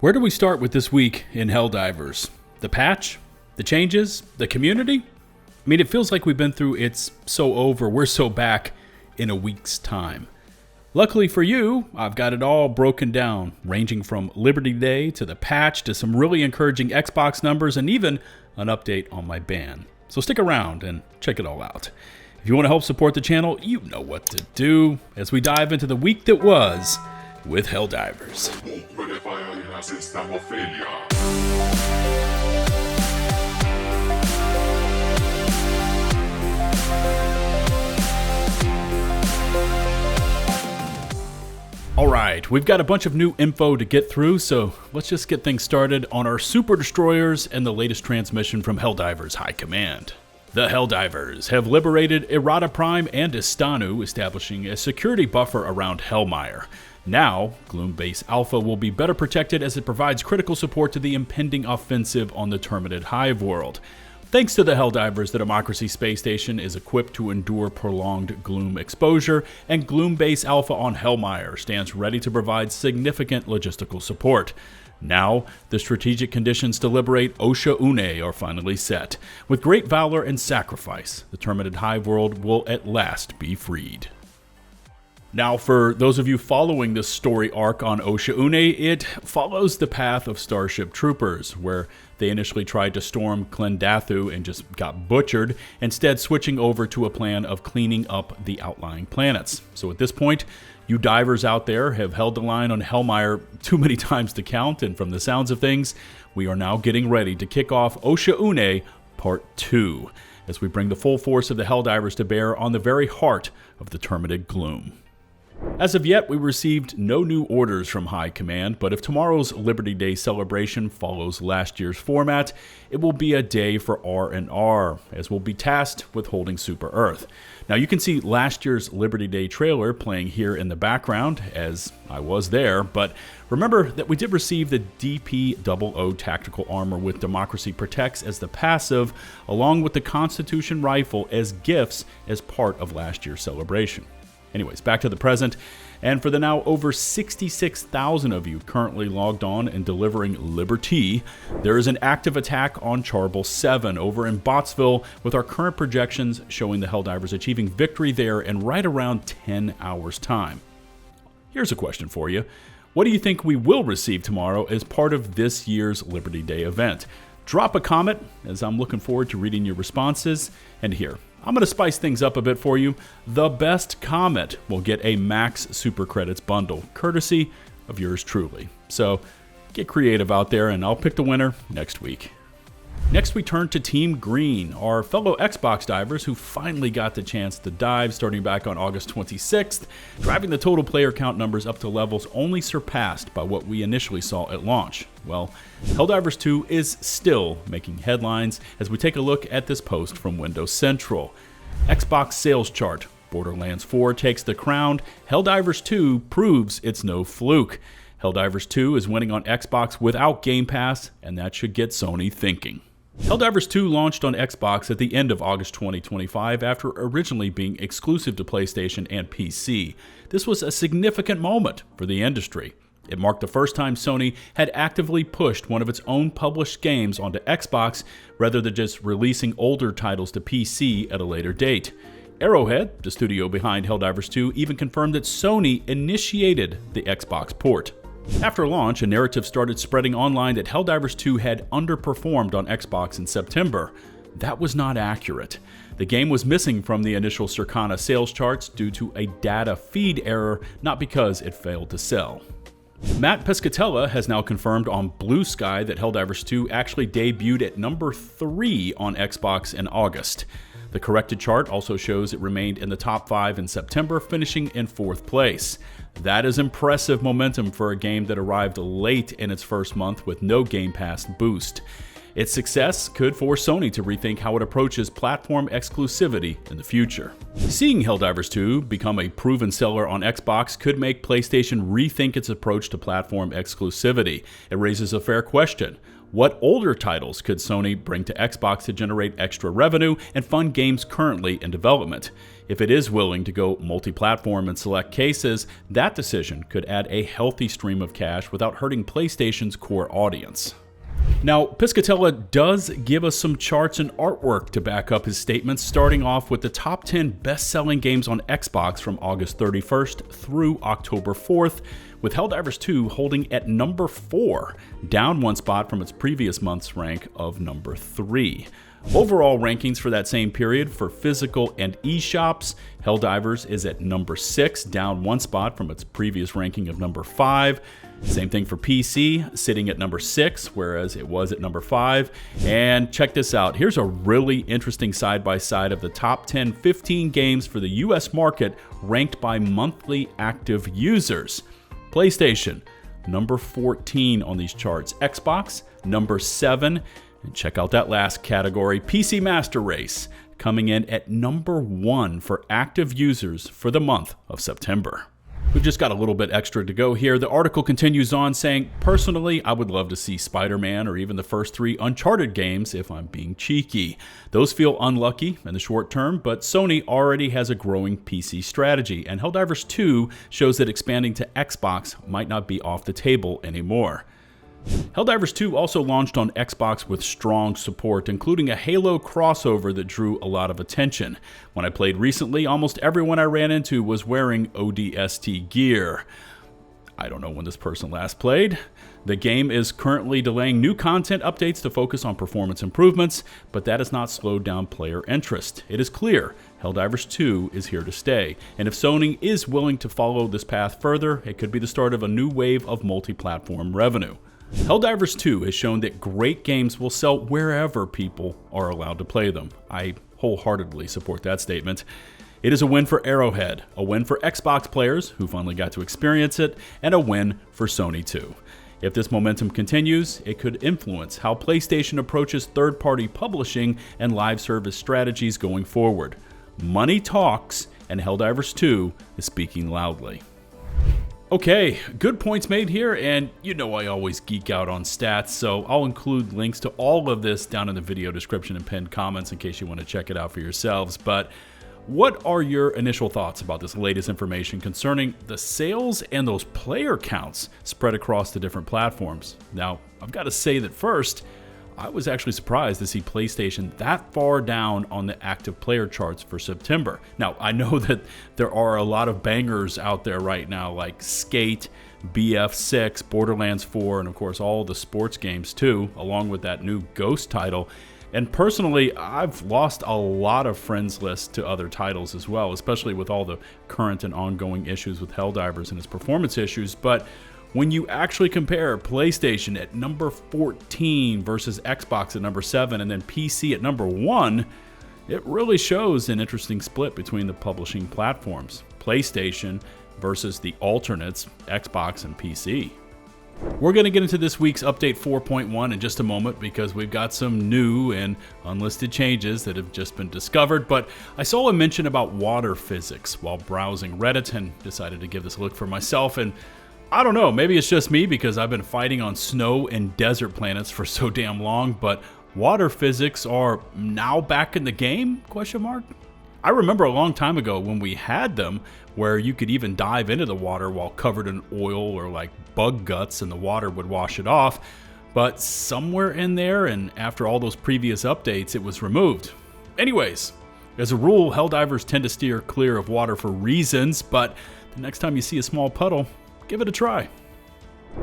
Where do we start with this week in Helldivers? The patch? The changes? The community? I mean, it feels like we've been through It's So Over, We're So Back in a week's time. Luckily for you, I've got it all broken down, ranging from Liberty Day to the patch to some really encouraging Xbox numbers and even an update on my ban. So stick around and check it all out. If you want to help support the channel, you know what to do as we dive into the week that was with Helldivers. Alright, we've got a bunch of new info to get through, so let's just get things started on our Super Destroyers and the latest transmission from Helldivers High Command. The Helldivers have liberated Errata Prime and Istanu, establishing a security buffer around Hellmire. Now, Gloom Base Alpha will be better protected as it provides critical support to the impending offensive on the Terminated Hive world. Thanks to the Helldivers, the Democracy Space Station is equipped to endure prolonged Gloom exposure, and Gloom Base Alpha on Hellmire stands ready to provide significant logistical support. Now, the strategic conditions to liberate Osha Une are finally set. With great valor and sacrifice, the Terminated Hive world will at last be freed. Now, for those of you following this story arc on Osha Une, it follows the path of Starship Troopers, where they initially tried to storm Klendathu and just got butchered, instead switching over to a plan of cleaning up the outlying planets. So at this point, you divers out there have held the line on Hellmire too many times to count, and from the sounds of things, we are now getting ready to kick off Osha Une Part 2, as we bring the full force of the Helldivers to bear on the very heart of the Terminated Gloom. As of yet, we received no new orders from High Command, but if tomorrow's Liberty Day celebration follows last year's format, it will be a day for R&R, as we'll be tasked with holding Super Earth. Now, you can see last year's Liberty Day trailer playing here in the background, as I was there, but remember that we did receive the DP00 tactical armor with Democracy Protects as the passive, along with the Constitution rifle as gifts as part of last year's celebration. Anyways, back to the present, and for the now over 66,000 of you currently logged on and delivering Liberty, there is an active attack on Charbel 7 over in Bottsville, with our current projections showing the Helldivers achieving victory there in right around 10 hours' time. Here's a question for you. What do you think we will receive tomorrow as part of this year's Liberty Day event? Drop a comment, as I'm looking forward to reading your responses, and here, I'm going to spice things up a bit for you. The best comment will get a max super credits bundle, courtesy of yours truly. So get creative out there, and I'll pick the winner next week. Next, we turn to Team Green, our fellow Xbox divers who finally got the chance to dive starting back on August 26th, driving the total player count numbers up to levels only surpassed by what we initially saw at launch. Well, Helldivers 2 is still making headlines as we take a look at this post from Windows Central. Xbox sales chart. Borderlands 4 takes the crown. Helldivers 2 proves it's no fluke. Helldivers 2 is winning on Xbox without Game Pass, and that should get Sony thinking. Helldivers 2 launched on Xbox at the end of August 2025 after originally being exclusive to PlayStation and PC. This was a significant moment for the industry. It marked the first time Sony had actively pushed one of its own published games onto Xbox rather than just releasing older titles to PC at a later date. Arrowhead, the studio behind Helldivers 2, even confirmed that Sony initiated the Xbox port. After launch, a narrative started spreading online that Helldivers 2 had underperformed on Xbox in September. That was not accurate. The game was missing from the initial Circana sales charts due to a data feed error, not because it failed to sell. Matt Pescatella has now confirmed on Blue Sky that Helldivers 2 actually debuted at number 3 on Xbox in August. The corrected chart also shows it remained in the top 5 in September, finishing in 4th place. That is impressive momentum for a game that arrived late in its first month with no Game Pass boost. Its success could force Sony to rethink how it approaches platform exclusivity in the future. Seeing Helldivers 2 become a proven seller on Xbox could make PlayStation rethink its approach to platform exclusivity. It raises a fair question. What older titles could Sony bring to Xbox to generate extra revenue and fund games currently in development? If it is willing to go multi-platform in select cases, that decision could add a healthy stream of cash without hurting PlayStation's core audience. Now, Piscatella does give us some charts and artwork to back up his statements, starting off with the top 10 best-selling games on Xbox from August 31st through October 4th, with Helldivers 2 holding at number 4, down one spot from its previous month's rank of number 3. Overall rankings for that same period for physical and eShops, Helldivers is at number 6, down one spot from its previous ranking of number 5. Same thing for PC, sitting at number 6, whereas it was at number 5. And check this out, here's a really interesting side-by-side of the top 15 games for the US market ranked by monthly active users. PlayStation, number 14 on these charts. Xbox, number 7. And check out that last category, PC Master Race, coming in at number 1 for active users for the month of September. We've just got a little bit extra to go here. The article continues on saying, personally, I would love to see Spider-Man or even the first 3 Uncharted games if I'm being cheeky. Those feel unlucky in the short term, but Sony already has a growing PC strategy, and Helldivers 2 shows that expanding to Xbox might not be off the table anymore. Helldivers 2 also launched on Xbox with strong support, including a Halo crossover that drew a lot of attention. When I played recently, almost everyone I ran into was wearing ODST gear. I don't know when this person last played. The game is currently delaying new content updates to focus on performance improvements, but that has not slowed down player interest. It is clear Helldivers 2 is here to stay, and if Sony is willing to follow this path further, it could be the start of a new wave of multi-platform revenue. Helldivers 2 has shown that great games will sell wherever people are allowed to play them. I wholeheartedly support that statement. It is a win for Arrowhead, a win for Xbox players who finally got to experience it, and a win for Sony too. If this momentum continues, it could influence how PlayStation approaches third-party publishing and live service strategies going forward. Money talks, and Helldivers 2 is speaking loudly. Okay, good points made here, and you know I always geek out on stats, so I'll include links to all of this down in the video description and pinned comments in case you want to check it out for yourselves. But what are your initial thoughts about this latest information concerning the sales and those player counts spread across the different platforms? Now, I've got to say that first, I was actually surprised to see PlayStation that far down on the active player charts for September. Now, I know that there are a lot of bangers out there right now like Skate, BF6, Borderlands 4, and of course all the sports games too, along with that new Ghost title. And personally, I've lost a lot of friends lists to other titles as well, especially with all the current and ongoing issues with Helldivers and its performance issues. But when you actually compare PlayStation at number 14 versus Xbox at number 7 and then PC at number 1, it really shows an interesting split between the publishing platforms, PlayStation versus the alternates, Xbox and PC. We're going to get into this week's Update 4.1 in just a moment because we've got some new and unlisted changes that have just been discovered, but I saw a mention about water physics while browsing Reddit and decided to give this a look for myself, and I don't know, maybe it's just me because I've been fighting on snow and desert planets for so damn long, but water physics are now back in the game? I remember a long time ago when we had them where you could even dive into the water while covered in oil or like bug guts and the water would wash it off, but somewhere in there and after all those previous updates it was removed. Anyways, as a rule, Helldivers tend to steer clear of water for reasons, but the next time you see a small puddle, give it a try.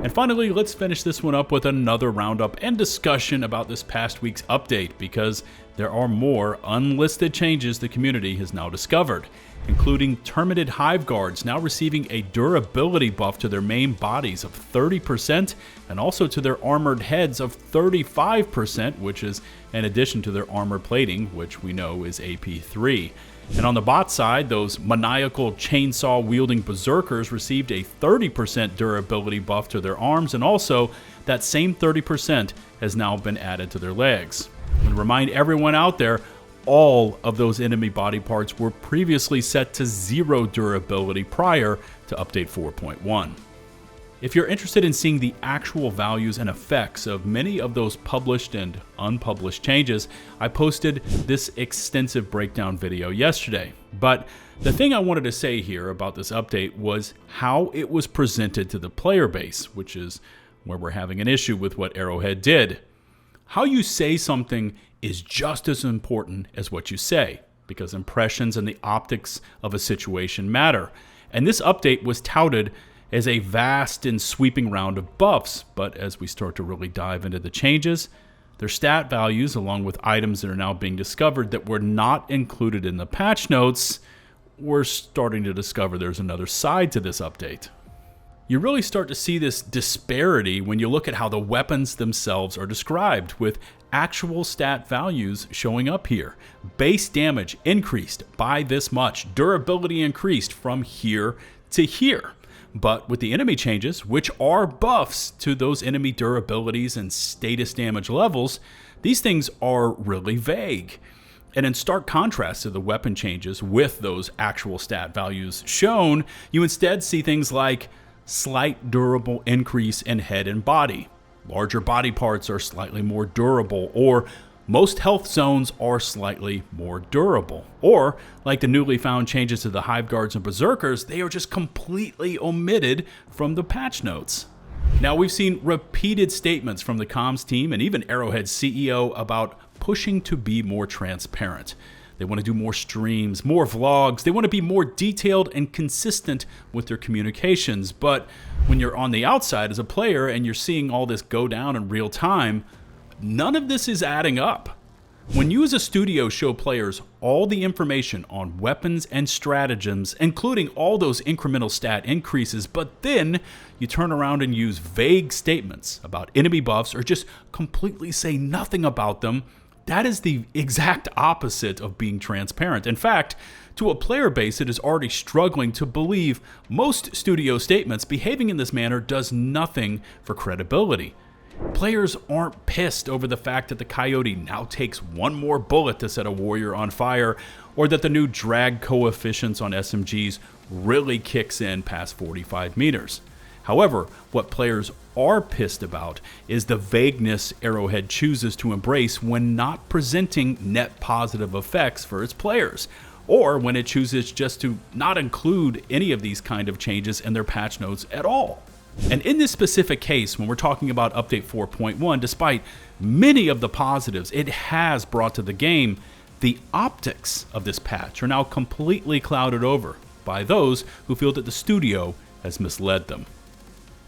And finally, let's finish this one up with another roundup and discussion about this past week's update, because there are more unlisted changes the community has now discovered, including Termited Hive Guards now receiving a durability buff to their main bodies of 30% and also to their armored heads of 35%, which is in addition to their armor plating, which we know is AP3. And on the bot side, those maniacal chainsaw-wielding berserkers received a 30% durability buff to their arms, and also that same 30% has now been added to their legs. And remind everyone out there, all of those enemy body parts were previously set to 0 durability prior to Update 4.1. If you're interested in seeing the actual values and effects of many of those published and unpublished changes, I posted this extensive breakdown video yesterday. But the thing I wanted to say here about this update was how it was presented to the player base, which is where we're having an issue with what Arrowhead did. How you say something is just as important as what you say, because impressions and the optics of a situation matter. And this update was touted as a vast and sweeping round of buffs, but as we start to really dive into the changes, their stat values, along with items that are now being discovered that were not included in the patch notes, we're starting to discover there's another side to this update. You really start to see this disparity when you look at how the weapons themselves are described, with actual stat values showing up here. Base damage increased by this much, durability increased from here to here. But with the enemy changes, which are buffs to those enemy durabilities and status damage levels, these things are really vague. And in stark contrast to the weapon changes with those actual stat values shown, you instead see things like slight durable increase in head and body. Larger body parts are slightly more durable, or most health zones are slightly more durable. Or, like the newly found changes to the Hive Guards and Berserkers, they are just completely omitted from the patch notes. Now, we've seen repeated statements from the comms team and even Arrowhead's CEO about pushing to be more transparent. They want to do more streams, more vlogs. They want to be more detailed and consistent with their communications. But when you're on the outside as a player and you're seeing all this go down in real time, none of this is adding up. When you as a studio show players all the information on weapons and stratagems, including all those incremental stat increases, but then you turn around and use vague statements about enemy buffs or just completely say nothing about them, that is the exact opposite of being transparent. In fact, to a player base that is already struggling to believe most studio statements, behaving in this manner does nothing for credibility. Players aren't pissed over the fact that the Coyote now takes one more bullet to set a warrior on fire, or that the new drag coefficients on SMGs really kicks in past 45 meters. However, what players are pissed about is the vagueness Arrowhead chooses to embrace when not presenting net positive effects for its players, or when it chooses just to not include any of these kind of changes in their patch notes at all. And in this specific case, when we're talking about Update 4.1, despite many of the positives it has brought to the game, the optics of this patch are now completely clouded over by those who feel that the studio has misled them.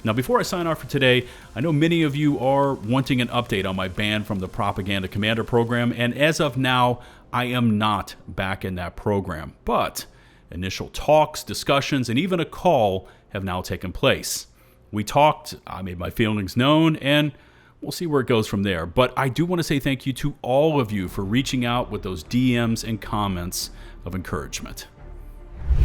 Now, before I sign off for today, I know many of you are wanting an update on my ban from the Propaganda Commander program, and as of now, I am not back in that program. But initial talks, discussions, and even a call have now taken place. We talked, I made my feelings known, and we'll see where it goes from there. But I do want to say thank you to all of you for reaching out with those DMs and comments of encouragement.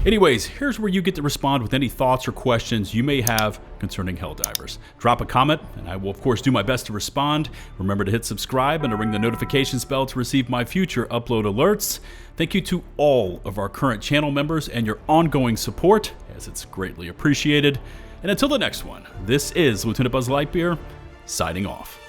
Anyways, here's where you get to respond with any thoughts or questions you may have concerning Helldivers. Drop a comment, and I will of course do my best to respond. Remember to hit subscribe and to ring the notifications bell to receive my future upload alerts. Thank you to all of our current channel members and your ongoing support, as it's greatly appreciated. And until the next one, this is LtBuzzLitebeer, signing off.